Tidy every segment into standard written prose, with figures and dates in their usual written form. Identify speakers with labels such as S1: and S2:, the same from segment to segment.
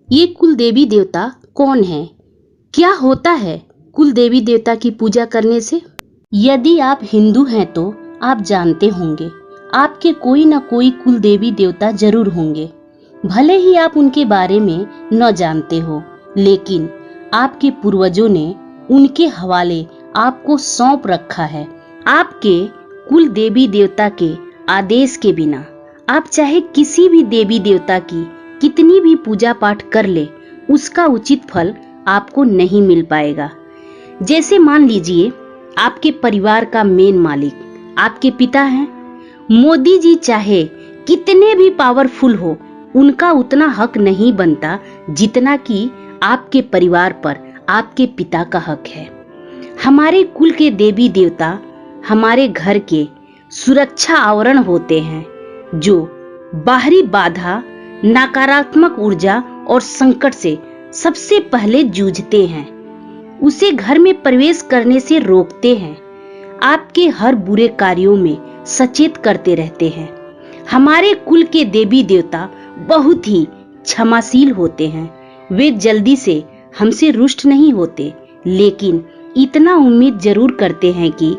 S1: ये कुल देवी देवता कौन है? क्या होता है कुल देवी देवता की पूजा करने से? यदि आप हिंदू हैं तो आप जानते होंगे, आपके कोई ना कोई कुल देवी देवता जरूर होंगे। भले ही आप उनके बारे में न जानते हो, लेकिन आपके पूर्वजों ने उनके हवाले आपको सौंप रखा है। आपके कुल देवी देवता के आदेश के बिना आप चाहे किसी भी देवी देवता की कितनी भी पूजा पाठ कर ले, उसका उचित फल आपको नहीं मिल पाएगा। जैसे मान लीजिए आपके परिवार का मेन मालिक आपके पिता हैं। मोदी जी चाहे कितने भी पावरफुल हो, उनका उतना हक नहीं बनता जितना कि आपके परिवार पर आपके पिता का हक है। हमारे कुल के देवी देवता हमारे घर के सुरक्षा आवरण होते हैं, जो बाहरी बाधा, नकारात्मक ऊर्जा और संकट से सबसे पहले जूझते हैं, उसे घर में प्रवेश करने से रोकते हैं, आपके हर बुरे कार्यों में सचेत करते रहते हैं। हमारे कुल के देवी देवता बहुत ही क्षमाशील होते हैं। वे जल्दी से हमसे रुष्ट नहीं होते, लेकिन इतना उम्मीद जरूर करते हैं कि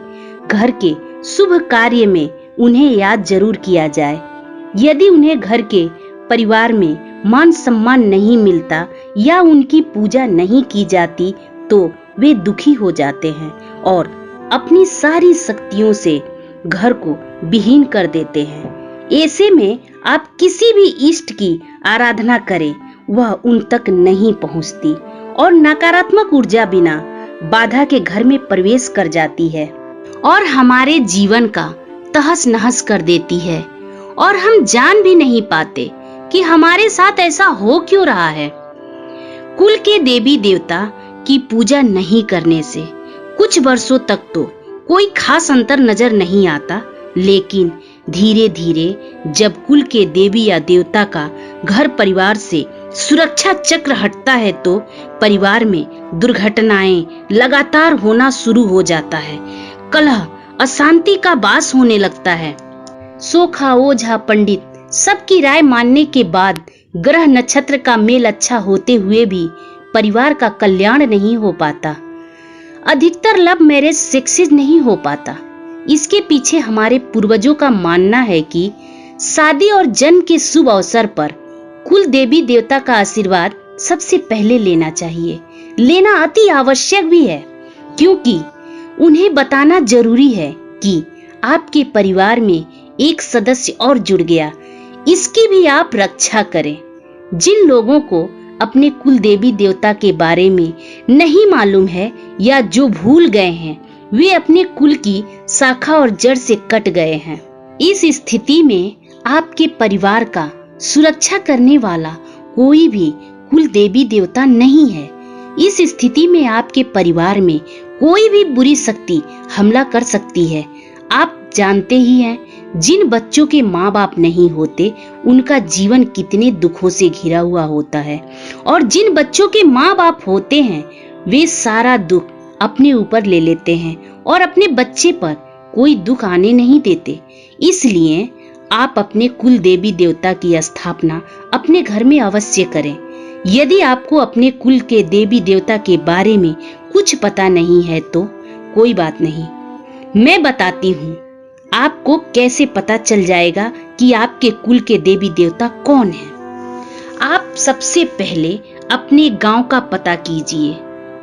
S1: घर के शुभ कार्य में उन्हें याद जरूर किया जाए। यदि उन्हें घर के परिवार में मान सम्मान नहीं मिलता या उनकी पूजा नहीं की जाती तो वे दुखी हो जाते हैं और अपनी सारी शक्तियों से घर को विहीन कर देते हैं। ऐसे में आप किसी भी इष्ट की आराधना करें, वह उन तक नहीं पहुंचती और नकारात्मक ऊर्जा बिना बाधा के घर में प्रवेश कर जाती है और हमारे जीवन का तहस नहस कर देती है, और हम जान भी नहीं पाते कि हमारे साथ ऐसा हो क्यों रहा है। कुल के देवी देवता की पूजा नहीं करने से कुछ वर्षों तक तो कोई खास अंतर नजर नहीं आता, लेकिन धीरे धीरे जब कुल के देवी या देवता का घर परिवार से सुरक्षा चक्र हटता है तो परिवार में दुर्घटनाएं लगातार होना शुरू हो जाता है। कलह, अशांति का वास होने लगता है। सोखा, ओझा, पंडित सबकी राय मानने के बाद ग्रह नक्षत्र का मेल अच्छा होते हुए भी परिवार का कल्याण नहीं हो पाता। अधिकतर लव मैरिज सक्सेस नहीं हो पाता। इसके पीछे हमारे पूर्वजों का मानना है कि शादी और जन्म के शुभ अवसर पर कुल देवी देवता का आशीर्वाद सबसे पहले लेना चाहिए। लेना अति आवश्यक भी है, क्योंकि उन्हें बताना जरूरी है कि आपके परिवार में एक सदस्य और जुड़ गया, इसकी भी आप रक्षा करें। जिन लोगों को अपने कुल देवी देवता के बारे में नहीं मालूम है या जो भूल गए हैं, वे अपने कुल की शाखा और जड़ से कट गए हैं। इस स्थिति में आपके परिवार का सुरक्षा करने वाला कोई भी कुल देवी देवता नहीं है। इस स्थिति में आपके परिवार में कोई भी बुरी शक्ति हमला कर सकती है। आप जानते ही हैं, जिन बच्चों के माँ बाप नहीं होते उनका जीवन कितने दुखों से घिरा हुआ होता है, और जिन बच्चों के माँ बाप होते हैं वे सारा दुख अपने ऊपर ले लेते हैं और अपने बच्चे पर कोई दुख आने नहीं देते। इसलिए आप अपने कुल देवी देवता की स्थापना अपने घर में अवश्य करें। यदि आपको अपने कुल के देवी देवता के बारे में कुछ पता नहीं है तो कोई बात नहीं, मैं बताती हूँ आपको कैसे पता चल जाएगा कि आपके कुल के देवी देवता कौन हैं। आप सबसे पहले अपने गांव का पता कीजिए,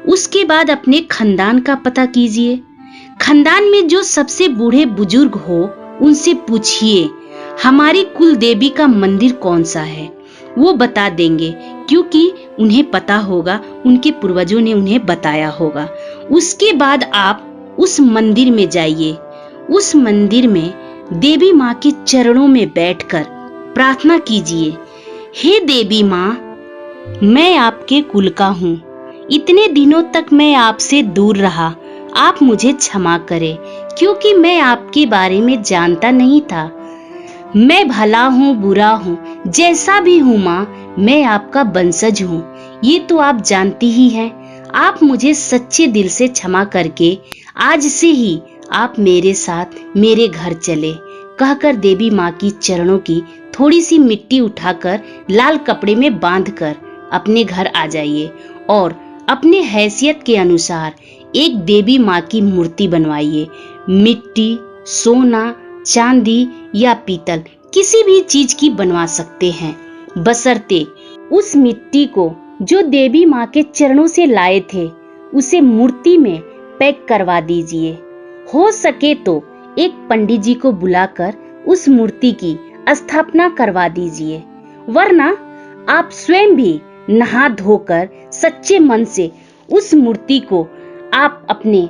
S1: उसके बाद अपने खानदान का पता कीजिए। खानदान में जो सबसे बूढ़े बुजुर्ग हो उनसे पूछिए हमारी कुल देवी का मंदिर कौन सा है, वो बता देंगे, क्योंकि उन्हें पता होगा, उनके पूर्वजों ने उन्हें बताया होगा। उसके बाद आप उस मंदिर में जाइए। उस मंदिर में देवी माँ के चरणों में बैठकर प्रार्थना कीजिए, हे देवी माँ, मैं आपके कुल का हूँ, इतने दिनों तक मैं आपसे दूर रहा, आप मुझे क्षमा करें, क्योंकि मैं आपके बारे में जानता नहीं था। मैं भला हूँ बुरा हूँ, जैसा भी हूँ माँ, मैं आपका वंशज हूँ, ये तो आप जानती ही हैं। आप मुझे सच्चे दिल से क्षमा करके आज से ही आप मेरे साथ मेरे घर चले, कहकर देवी माँ की चरणों की थोड़ी सी मिट्टी उठाकर लाल कपड़े में बांधकर अपने घर आ जाइए और अपने हैसियत के अनुसार एक देवी माँ की मूर्ति बनवाइए। मिट्टी, सोना, चांदी या पीतल किसी भी चीज की बनवा सकते हैं, बशर्ते उस मिट्टी को जो देवी माँ के चरणों से लाए थे उसे मूर्ति में पैक करवा दीजिए। हो सके तो एक पंडित जी को बुलाकर उस मूर्ति की स्थापना करवा दीजिए, वरना आप स्वयं भी नहा धोकर सच्चे मन से उस मूर्ति को आप अपने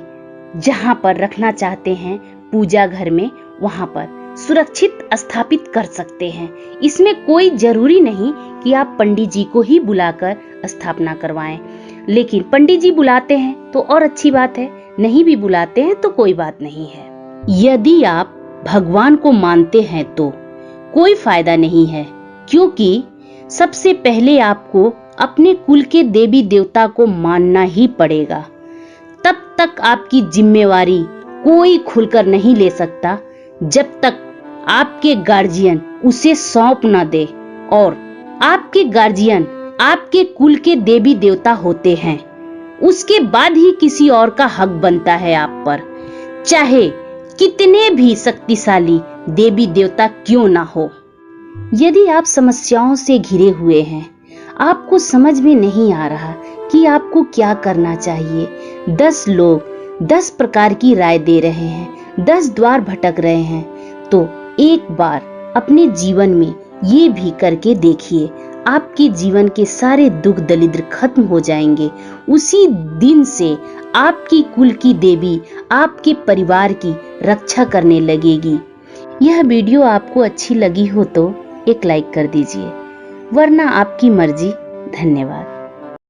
S1: जहां पर रखना चाहते हैं पूजा घर में, वहां पर सुरक्षित स्थापित कर सकते हैं। इसमें कोई जरूरी नहीं कि आप पंडित जी को ही बुलाकर स्थापना करवाएं, लेकिन पंडित जी बुलाते हैं तो और अच्छी बात है, नहीं भी बुलाते हैं तो कोई बात नहीं है। यदि आप भगवान को मानते हैं तो कोई फायदा नहीं है, क्योंकि सबसे पहले आपको अपने कुल के देवी देवता को मानना ही पड़ेगा। तब तक आपकी जिम्मेवारी कोई खुलकर नहीं ले सकता जब तक आपके गार्जियन उसे सौंप न दे, और आपके गार्जियन आपके कुल के देवी देवता होते हैं। उसके बाद ही किसी और का हक बनता है आप पर, चाहे कितने भी शक्तिशाली देवी देवता क्यों ना हो। यदि आप समस्याओं से घिरे हुए हैं, आपको समझ में नहीं आ रहा कि आपको क्या करना चाहिए, 10 लोग 10 प्रकार की राय दे रहे हैं, 10 द्वार भटक रहे हैं, तो एक बार अपने जीवन में ये भी करके देखिए, आपके जीवन के सारे दुख दरिद्र खत्म हो जाएंगे। उसी दिन से आपकी कुल की देवी आपके परिवार की रक्षा करने लगेगी। यह वीडियो आपको अच्छी लगी हो तो एक लाइक कर दीजिए, वरना आपकी मर्जी। धन्यवाद।